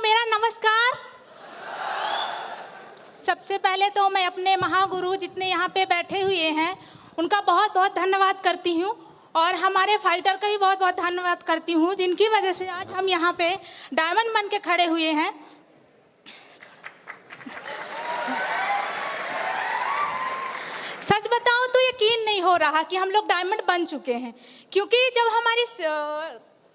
मेरा नमस्कार। सबसे पहले तो मैं अपने महागुरु जितने यहाँ पे बैठे हुए हैं उनका बहुत बहुत धन्यवाद करती हूँ, और हमारे फाइटर का भी बहुत बहुत धन्यवाद करती हूँ, जिनकी वजह से आज हम यहाँ पे डायमंड बन के खड़े हुए हैं। सच बताऊँ तो यकीन नहीं हो रहा कि हम लोग डायमंड बन चुके हैं, क्योंकि जब हमारी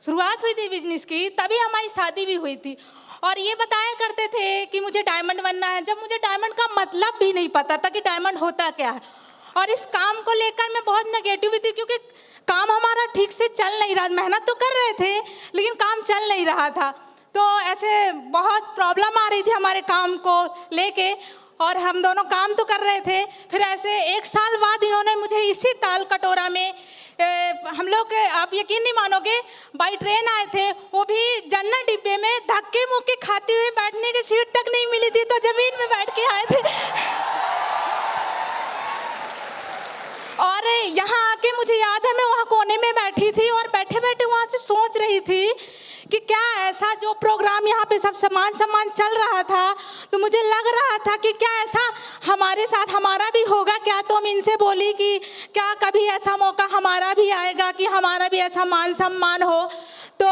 शुरुआत हुई थी बिजनेस की तभी हमारी शादी भी हुई थी, और ये बताया करते थे कि मुझे डायमंड बनना है, जब मुझे डायमंड का मतलब भी नहीं पता था कि डायमंड होता क्या है। और इस काम को लेकर मैं बहुत नेगेटिव थी, क्योंकि काम हमारा ठीक से चल नहीं रहा, मेहनत तो कर रहे थे लेकिन काम चल नहीं रहा था, तो ऐसे बहुत प्रॉब्लम आ रही थी हमारे काम को लेके, और हम दोनों काम तो कर रहे थे। फिर ऐसे 1 साल बाद इन्होंने मुझे इसी ताल कटोरा में हम लोग, आप यकीन नहीं मानोगे, बाई ट्रेन आए थे, वो भी जनरल डिब्बे में, धक्के मुक्के खाते हुए, बैठने की सीट तक नहीं मिली थी तो जमीन में बैठ के आए थे। और यहाँ आके मुझे याद है मैं वहाँ कोने में बैठी थी और बैठे बैठे वहाँ से सोच रही थी कि क्या ऐसा जो प्रोग्राम यहाँ पे सब सम्मान चल रहा था, तो मुझे लग रहा था कि क्या ऐसा हमारे साथ हमारा भी होगा क्या। तो हम इनसे बोली कि क्या कभी ऐसा मौका हमारा भी आएगा कि हमारा भी ऐसा मान सम्मान हो। तो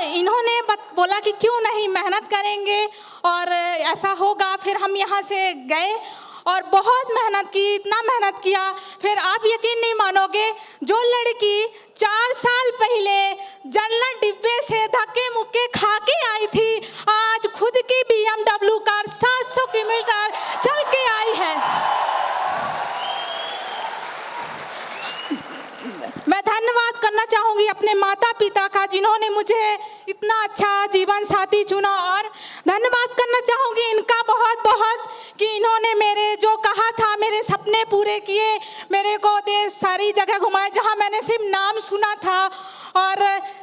इन्होंने बोला कि क्यों नहीं, मेहनत करेंगे और ऐसा होगा। फिर हम यहाँ से गए और बहुत मेहनत की, इतना मेहनत किया। फिर आप यकीन नहीं मानोगे, जो लड़की 4 साल पहले जनरल डिब्बे से धक्के मुक्के खा के आई थी, आज खुद की BMW कार 700 किलोमीटर चल के आई है। मैं धन्यवाद करना चाहूँगी अपने माता पिता का, जिन्होंने मुझे इतना अच्छा जीवन साथी चुना, और धन्यवाद करना चाहूँगी इनका बहुत बहुत कि इन्होंने मेरे जो कहा था, मेरे सपने पूरे किए, मेरे को देश सारी जगह घुमाए जहाँ मैंने सिर्फ नाम सुना था। और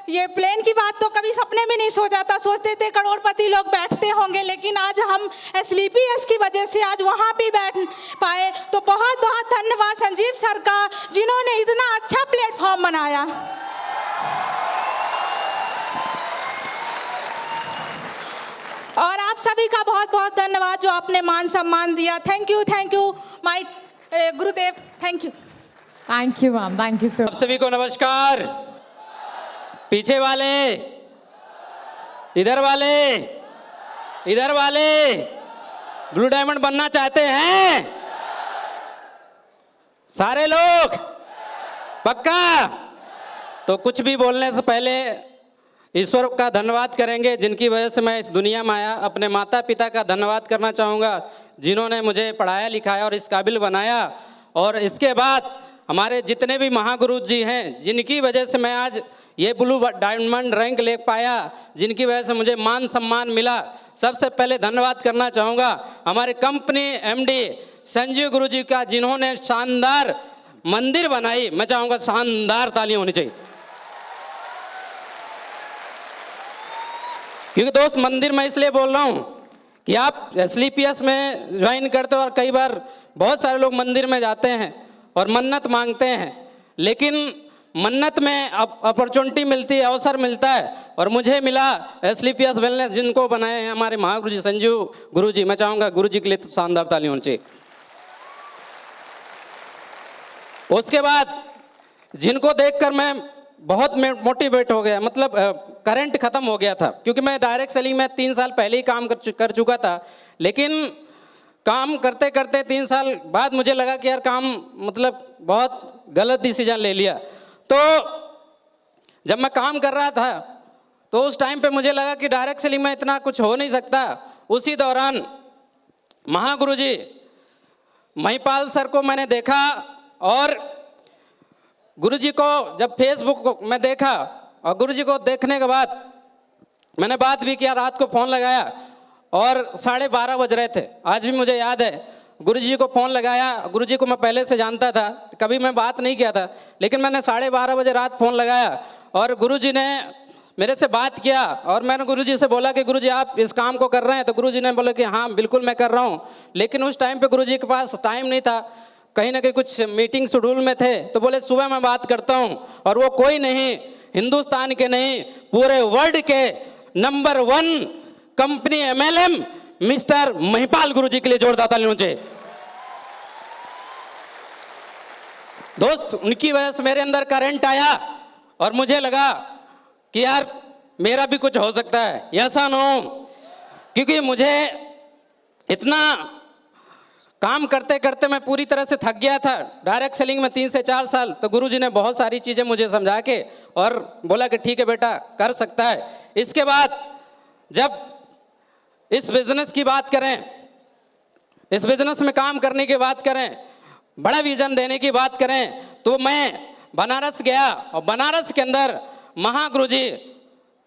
ये प्लेन की बात तो कभी सपने में नहीं सोचा था, सोचते थे करोड़पति लोग बैठते होंगे, लेकिन आज हम SLPS की वजह से आज वहाँ भी बैठ पाए। तो बहुत बहुत धन्यवाद संजीव सर का, जिन्होंने इतना अच्छा प्लेटफॉर्म बनाया। और आप सभी का बहुत बहुत धन्यवाद जो आपने मान सम्मान दिया। Thank you my Gurudev, thank you ma'am, thank you sir. आप सभी को नमस्कार। पीछे वाले, इधर वाले ब्लू डायमंड बनना चाहते हैं सारे लोग? पक्का? तो कुछ भी बोलने से पहले ईश्वर का धन्यवाद करेंगे, जिनकी वजह से मैं इस दुनिया में आया। अपने माता पिता का धन्यवाद करना चाहूँगा, जिन्होंने मुझे पढ़ाया लिखाया और इस काबिल बनाया। और इसके बाद हमारे जितने भी महागुरु जी हैं, जिनकी वजह से मैं आज ये ब्लू डायमंड रैंक ले पाया, जिनकी वजह से मुझे मान सम्मान मिला। सबसे पहले धन्यवाद करना चाहूँगा हमारे कंपनी MD संजीव गुरु जी का, जिन्होंने शानदार मंदिर बनाई। मैं चाहूँगा शानदार तालियां होनी चाहिए, क्योंकि दोस्त मंदिर मैं इसलिए बोल रहा हूँ कि आप SLPS में ज्वाइन करते हो और कई बार बहुत सारे लोग मंदिर में जाते हैं और मन्नत मांगते हैं, लेकिन मन्नत में अपॉर्चुनिटी मिलती है, अवसर मिलता है, और मुझे मिला SLPS वेलनेस, जिनको बनाए हैं हमारे महागुरु जी संजीव गुरु जी। मैं चाहूँगा गुरु जी के लिए तो शानदार ताली होनी चाहिए। उसके बाद जिनको देखकर मैं बहुत मोटिवेट हो गया, मतलब करंट ख़त्म हो गया था, क्योंकि मैं डायरेक्ट सेलिंग में 3 साल पहले ही काम कर चुका था, लेकिन काम करते करते 3 साल बाद मुझे लगा कि यार काम मतलब बहुत गलत डिसीजन ले लिया। तो जब मैं काम कर रहा था तो उस टाइम पे मुझे लगा कि डायरेक्ट सेलिंग में इतना कुछ हो नहीं सकता। उसी दौरान महागुरु जी महिपाल सर को मैंने देखा, और गुरु जी को जब फेसबुक में देखा, और गुरु जी को देखने के बाद मैंने बात भी किया, रात को फ़ोन लगाया और 12:30 बज रहे थे। आज भी मुझे याद है, गुरुजी को फ़ोन लगाया। गुरुजी को मैं पहले से जानता था, कभी मैं बात नहीं किया था, लेकिन मैंने 12:30 बजे रात फ़ोन लगाया और गुरुजी ने मेरे से बात किया। और मैंने गुरुजी से बोला कि गुरुजी आप इस काम को कर रहे हैं? तो गुरुजी ने बोला कि हाँ बिल्कुल मैं कर रहा हूँ। लेकिन उस टाइम पे गुरुजी के पास टाइम नहीं था, कहीं ना कहीं कुछ मीटिंग शेड्यूल में थे, तो बोले सुबह मैं बात करता हूं, और वो कोई नहीं, हिंदुस्तान के नहीं पूरे वर्ल्ड के number 1 company MLM mister Mahipal Guruji के लिए जोरदार तालियां चाहिए। दोस्त, उनकी वजह से मेरे अंदर करंट आया और मुझे लगा कि यार मेरा भी कुछ हो सकता है, ऐसा ना हो, क्योंकि मुझे इतना काम करते करते मैं पूरी तरह से थक गया था। डायरेक्ट सेलिंग में 3 से 4 साल, तो गुरुजी ने बहुत सारी चीज़ें मुझे समझा के और बोला कि ठीक है बेटा, कर सकता है। इसके बाद जब इस बिजनेस की बात करें, इस बिजनेस में काम करने की बात करें, बड़ा विजन देने की बात करें, तो मैं बनारस गया और बनारस के अंदर महागुरुजी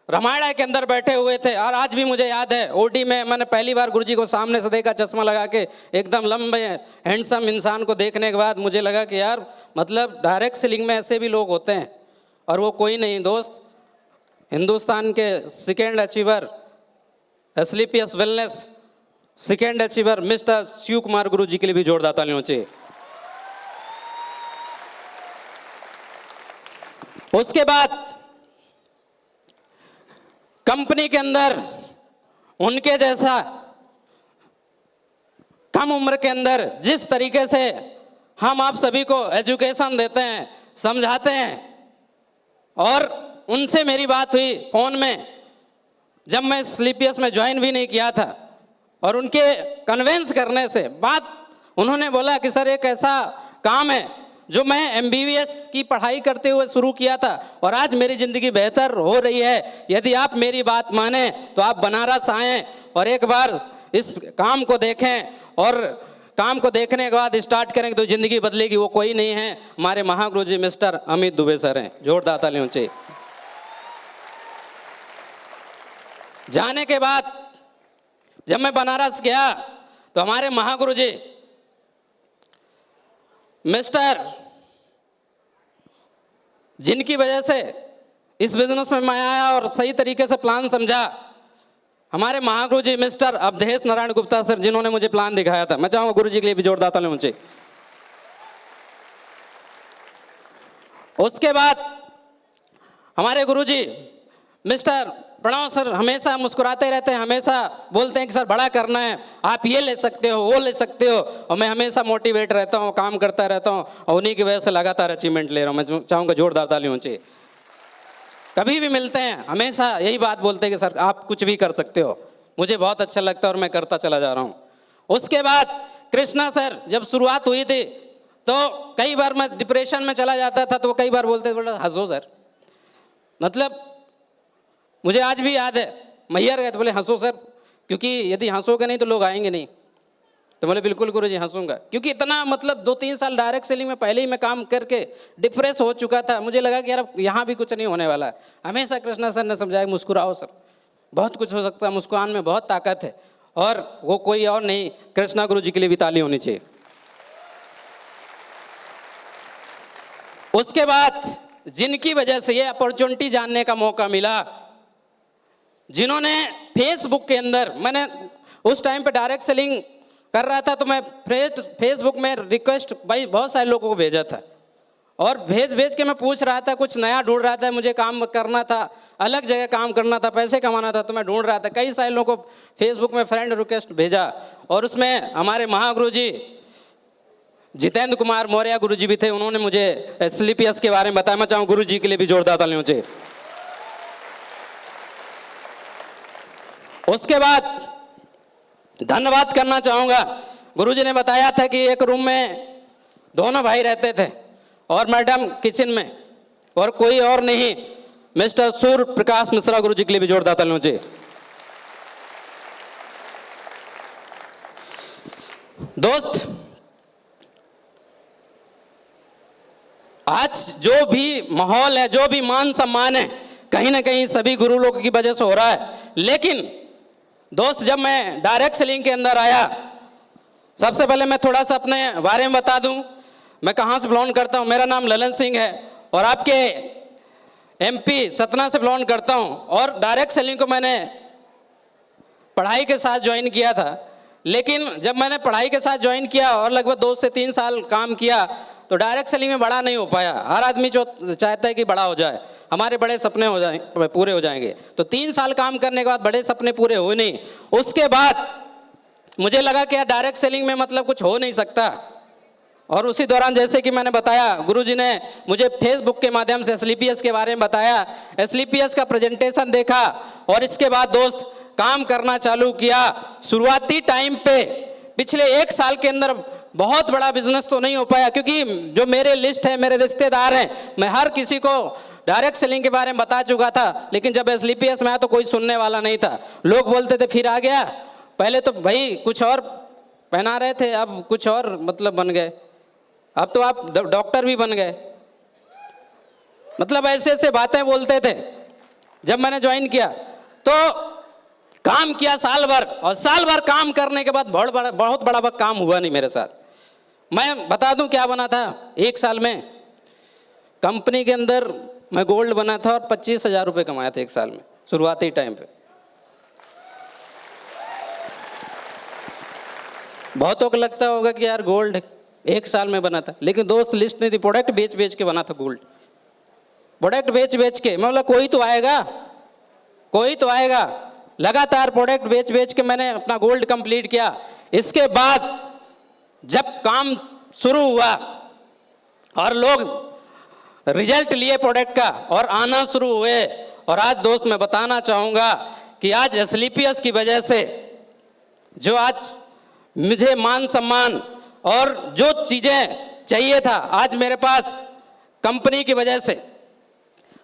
रामायण के अंदर बैठे हुए थे। और आज भी मुझे याद है, ओडी में मैंने पहली बार गुरुजी को सामने से देखा, चश्मा लगा के, एकदम लंबे हैंडसम इंसान को देखने के बाद मुझे लगा कि यार मतलब डायरेक्ट सेलिंग में ऐसे भी लोग होते हैं। और वो कोई नहीं दोस्त, हिंदुस्तान के second achiever, SLPS wellness second achiever mister Shiv Kumar Guruji के लिए भी जोरदार तालियां चाहिए। उसके बाद कंपनी के अंदर उनके जैसा कम उम्र के अंदर जिस तरीके से हम आप सभी को एजुकेशन देते हैं, समझाते हैं, और उनसे मेरी बात हुई फोन में, जब मैं SLPS में ज्वाइन भी नहीं किया था, और उनके कन्वेंस करने से बात उन्होंने बोला कि सर एक ऐसा काम है जो मैं MBBS की पढ़ाई करते हुए शुरू किया था और आज मेरी ज़िंदगी बेहतर हो रही है। यदि आप मेरी बात माने तो आप बनारस आएँ और एक बार इस काम को देखें, और काम को देखने के बाद स्टार्ट करेंगे तो ज़िंदगी बदलेगी। वो कोई नहीं है, हमारे महागुरुजी मिस्टर अमित दुबे सर हैं। जोरदार तालियां चाहिए। जाने के बाद जब मैं बनारस गया तो हमारे महागुरुजी मिस्टर, जिनकी वजह से इस बिजनेस में मैं आया और सही तरीके से प्लान समझा, हमारे महागुरुजी मिस्टर अवधेश नारायण गुप्ता सर, जिन्होंने मुझे प्लान दिखाया था। मैं चाहूंगा गुरुजी के लिए भी जोरदार तालियां चाहिए। उसके बाद हमारे गुरुजी मिस्टर प्रणव सर हमेशा मुस्कुराते रहते हैं, हमेशा बोलते हैं कि सर बड़ा करना है, आप ये ले सकते हो, वो ले सकते हो, और मैं हमेशा मोटिवेट रहता हूँ, काम करता रहता हूँ, और उन्हीं की वजह से लगातार अचीवमेंट ले रहा हूँ। मैं चाहूँगा जोरदार तालियां चाहिए। कभी भी मिलते हैं हमेशा यही बात बोलते हैं कि सर आप कुछ भी कर सकते हो। मुझे बहुत अच्छा लगता है और मैं करता चला जा रहा हूँ। उसके बाद कृष्णा सर, जब शुरुआत हुई थी तो कई बार मैं डिप्रेशन में चला जाता था, तो वो कई बार बोलते थे हंसो सर, मतलब मुझे आज भी याद है, मैयर गए तो बोले हंसो सर, क्योंकि यदि हंसोगे नहीं तो लोग आएंगे नहीं। तो बोले बिल्कुल गुरुजी हंसूंगा, क्योंकि इतना मतलब 2-3 साल डायरेक्ट सेलिंग में पहले ही मैं काम करके डिप्रेस हो चुका था। मुझे लगा कि यार यहाँ भी कुछ नहीं होने वाला है। हमेशा कृष्णा सर ने समझाया मुस्कुराओ सर, बहुत कुछ हो सकता है, मुस्कुरान में बहुत ताकत है। और वो कोई और नहीं, कृष्णा गुरुजी के लिए भी ताली होनी चाहिए। उसके बाद जिनकी वजह से ये अपॉर्चुनिटी जानने का मौका मिला, जिन्होंने फेसबुक के अंदर, मैंने उस टाइम पे डायरेक्ट सेलिंग कर रहा था, तो मैं फेसबुक में रिक्वेस्ट भाई बहुत सारे लोगों को भेजा था, और भेज के मैं पूछ रहा था, कुछ नया ढूंढ रहा था, मुझे काम करना था, अलग जगह काम करना था, पैसे कमाना था, तो मैं ढूंढ रहा था। कई सारे लोगों को फेसबुक में फ्रेंड रिक्वेस्ट भेजा, और उसमें हमारे महागुरुजी जितेंद्र कुमार मौर्य गुरुजी भी थे। उन्होंने मुझे SLPS के बारे में बताया। मैं चाहूँ गुरुजी के लिए भी जोरदार तालियां चाहिए। उसके बाद धन्यवाद करना चाहूँगा, गुरुजी ने बताया था कि एक रूम में दोनों भाई रहते थे और मैडम किचन में, और कोई और नहीं, मिस्टर सूर्य प्रकाश मिश्रा गुरुजी के लिए भी जोरदार तालियां चाहिए। दोस्त, आज जो भी माहौल है, जो भी मान सम्मान है, कहीं ना कहीं सभी गुरु लोगों की वजह से हो रहा है। लेकिन दोस्त, जब मैं डायरेक्ट सेलिंग के अंदर आया, सबसे पहले मैं थोड़ा सा अपने बारे में बता दूं, मैं कहाँ से बिलोंग करता हूँ। मेरा नाम ललन सिंह है और आपके MP सतना से बिलोंग करता हूँ। और डायरेक्ट सेलिंग को मैंने पढ़ाई के साथ ज्वाइन किया था, लेकिन जब मैंने पढ़ाई के साथ ज्वाइन किया और लगभग 2 से 3 साल काम किया तो डायरेक्ट सेलिंग में बड़ा नहीं हो पाया। हर आदमी जो चाहता है कि बड़ा हो जाए, हमारे बड़े सपने हो जाए, पूरे हो जाएंगे। तो 3 साल काम करने के बाद बड़े सपने पूरे हुए नहीं। उसके बाद मुझे लगा कि यार डायरेक्ट सेलिंग में मतलब कुछ हो नहीं सकता। और उसी दौरान जैसे कि मैंने बताया, गुरुजी ने मुझे फेसबुक के माध्यम से एसलीपीएस के बारे में बताया, एसलीपीएस का प्रेजेंटेशन देखा और इसके बाद दोस्त काम करना चालू किया। शुरुआती टाइम पे पिछले 1 साल के अंदर बहुत बड़ा बिजनेस तो नहीं हो पाया, क्योंकि जो मेरे लिस्ट है, मेरे रिश्तेदार हैं, मैं हर किसी को डायरेक्ट सेलिंग के बारे में बता चुका था। लेकिन जब एसलीपीएस में आया तो कोई सुनने वाला नहीं था। लोग बोलते थे फिर आ गया, पहले तो भाई कुछ और पहना रहे थे, अब कुछ और मतलब बन गए, अब तो आप डॉक्टर भी बन गए। मतलब ऐसे ऐसे बातें बोलते थे। जब मैंने ज्वाइन किया तो काम किया साल भर, और साल भर काम करने के बाद बहुत बड़ा काम हुआ नहीं मेरे साथ। मैं बता दूं क्या बना था 1 साल में। कंपनी के अंदर मैं गोल्ड बना था और 25,000 रुपये कमाया था 1 साल में, शुरुआती टाइम पे। बहुतों को लगता होगा कि यार गोल्ड 1 साल में बना था, लेकिन दोस्त लिस्ट नहीं थी, प्रोडक्ट बेच बेच के बना था गोल्ड। प्रोडक्ट बेच बेच के मैं बोला कोई तो आएगा, कोई तो आएगा। लगातार प्रोडक्ट बेच बेच के मैंने अपना गोल्ड कंप्लीट किया। इसके बाद जब काम शुरू हुआ और लोग रिजल्ट लिए प्रोडक्ट का और आना शुरू हुए, और आज दोस्त मैं बताना चाहूँगा कि आज एसलीपीएस की वजह से जो आज मुझे मान सम्मान और जो चीज़ें चाहिए था आज मेरे पास, कंपनी की वजह से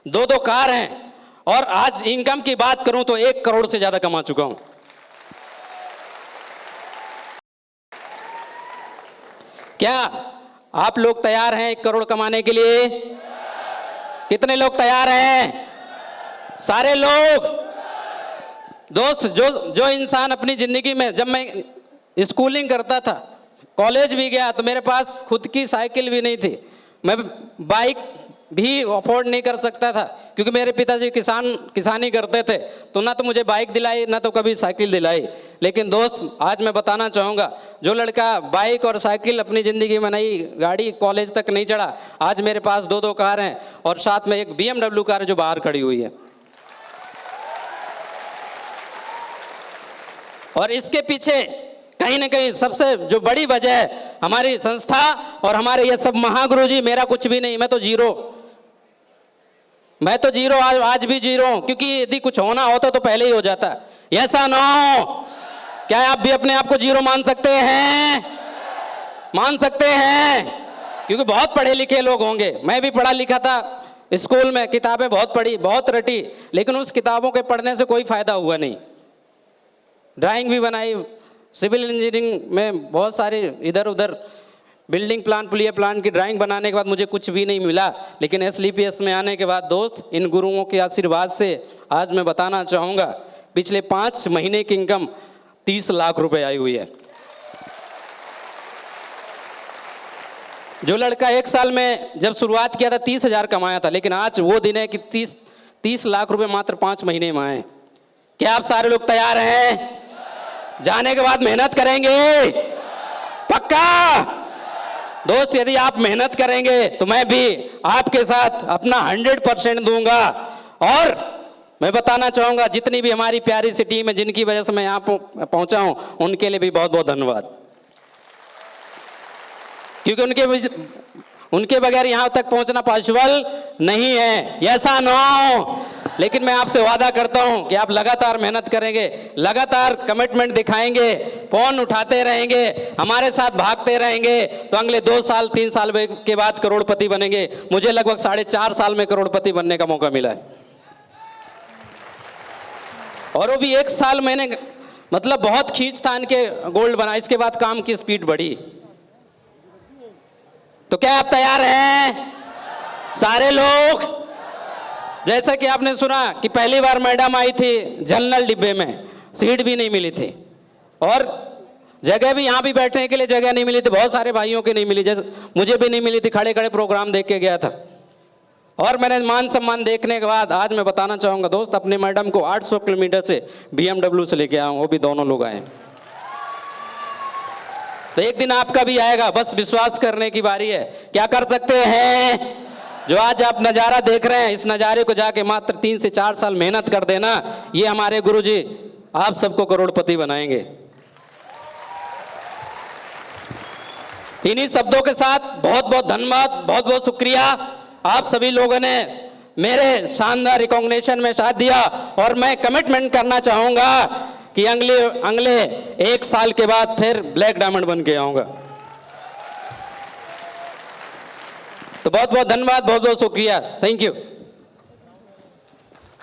2 कार हैं, और आज इनकम की बात करूं तो 1 करोड़ से ज़्यादा कमा चुका हूं। क्या आप लोग तैयार हैं 1 करोड़ कमाने के लिए? कितने लोग तैयार हैं? सारे लोग। दोस्त, जो इंसान अपनी ज़िंदगी में, जब मैं स्कूलिंग करता था, कॉलेज भी गया, तो मेरे पास खुद की साइकिल भी नहीं थी, मैं बाइक भी अफोर्ड नहीं कर सकता था, क्योंकि मेरे पिताजी किसानी करते थे, तो ना तो मुझे बाइक दिलाई ना तो कभी साइकिल दिलाई। लेकिन दोस्त, आज मैं बताना चाहूँगा, जो लड़का बाइक और साइकिल अपनी ज़िंदगी में नहीं, गाड़ी कॉलेज तक नहीं चढ़ा, आज मेरे पास 2 कार हैं और साथ में एक BMW कार है जो बाहर खड़ी हुई है। और इसके पीछे कहीं ना कहीं सबसे जो बड़ी वजह है हमारी संस्था और हमारे ये सब महागुरु जी। मेरा कुछ भी नहीं, मैं तो जीरो, आज भी जीरो हूं, क्योंकि यदि कुछ होना होता तो पहले ही हो जाता। ऐसा ना हो। क्या आप भी अपने आप को जीरो मान सकते हैं? मान सकते हैं, क्योंकि बहुत पढ़े लिखे लोग होंगे। मैं भी पढ़ा लिखा था, स्कूल में किताबें बहुत पढ़ी, बहुत रटी, लेकिन उस किताबों के पढ़ने से कोई फायदा हुआ नहीं। ड्राइंग भी बनाई, सिविल इंजीनियरिंग में बहुत सारे इधर उधर बिल्डिंग प्लान, पुलिया प्लान की ड्राइंग बनाने के बाद मुझे कुछ भी नहीं मिला। लेकिन एसलीपीएस में आने के बाद दोस्त, इन गुरुओं के आशीर्वाद से आज मैं बताना चाहूँगा, पिछले 5 महीने की इनकम 30 लाख रुपए आई हुई है। जो लड़का 1 साल में जब शुरुआत किया था 30,000 कमाया था, लेकिन आज वो दिन है कि 30 लाख रुपए मात्र 5 महीने में आए। क्या आप सारे लोग तैयार हैं? जाने के बाद मेहनत करेंगे? पक्का? दोस्त, यदि आप मेहनत करेंगे तो मैं भी आपके साथ अपना 100% दूंगा। और मैं बताना चाहूंगा, जितनी भी हमारी प्यारी सी टीम है, जिनकी वजह से मैं यहाँ पहुंचा हूं, उनके लिए भी बहुत बहुत धन्यवाद, क्योंकि उनके बगैर यहाँ तक पहुंचना पॉसिबल नहीं है। ऐसा ना हो। लेकिन मैं आपसे वादा करता हूं कि आप लगातार मेहनत करेंगे, लगातार कमिटमेंट दिखाएंगे, फोन उठाते रहेंगे, हमारे साथ भागते रहेंगे, तो अगले 2 साल 3 साल के बाद करोड़पति बनेंगे। मुझे लगभग 4.5 साल में करोड़पति बनने का मौका मिला है, और वो भी 1 साल मैंने मतलब बहुत खींचतान के गोल्ड बना। इसके बाद काम की स्पीड बढ़ी। तो क्या आप तैयार हैं सारे लोग? जैसा कि आपने सुना कि पहली बार मैडम आई थी जनरल डिब्बे में, सीट भी नहीं मिली थी, और जगह भी यहाँ भी बैठने के लिए जगह नहीं मिली थी। बहुत सारे भाइयों की नहीं मिली, जैसे मुझे भी नहीं मिली थी। खड़े खड़े प्रोग्राम देख के गया था, और मैंने मान सम्मान देखने के बाद आज मैं बताना चाहूँगा दोस्त, अपने मैडम को 800 किलोमीटर से BMW से लेके आया हूँ, वो भी दोनों लोग आए। तो एक दिन आपका भी आएगा, बस विश्वास करने की बारी है। क्या कर सकते हैं? जो आज आप नज़ारा देख रहे हैं, इस नज़ारे को जाके मात्र 3 से 4 साल मेहनत कर देना, ये हमारे गुरुजी आप सबको करोड़पति बनाएंगे। इन्हीं शब्दों के साथ बहुत बहुत धन्यवाद, बहुत बहुत शुक्रिया। आप सभी लोगों ने मेरे शानदार रिकॉग्निशन में साथ दिया और मैं कमिटमेंट करना चाहूंगा कि अगले 1 साल के बाद फिर ब्लैक डायमंड बन के आऊंगा। तो बहुत बहुत धन्यवाद, बहुत बहुत शुक्रिया। Thank you.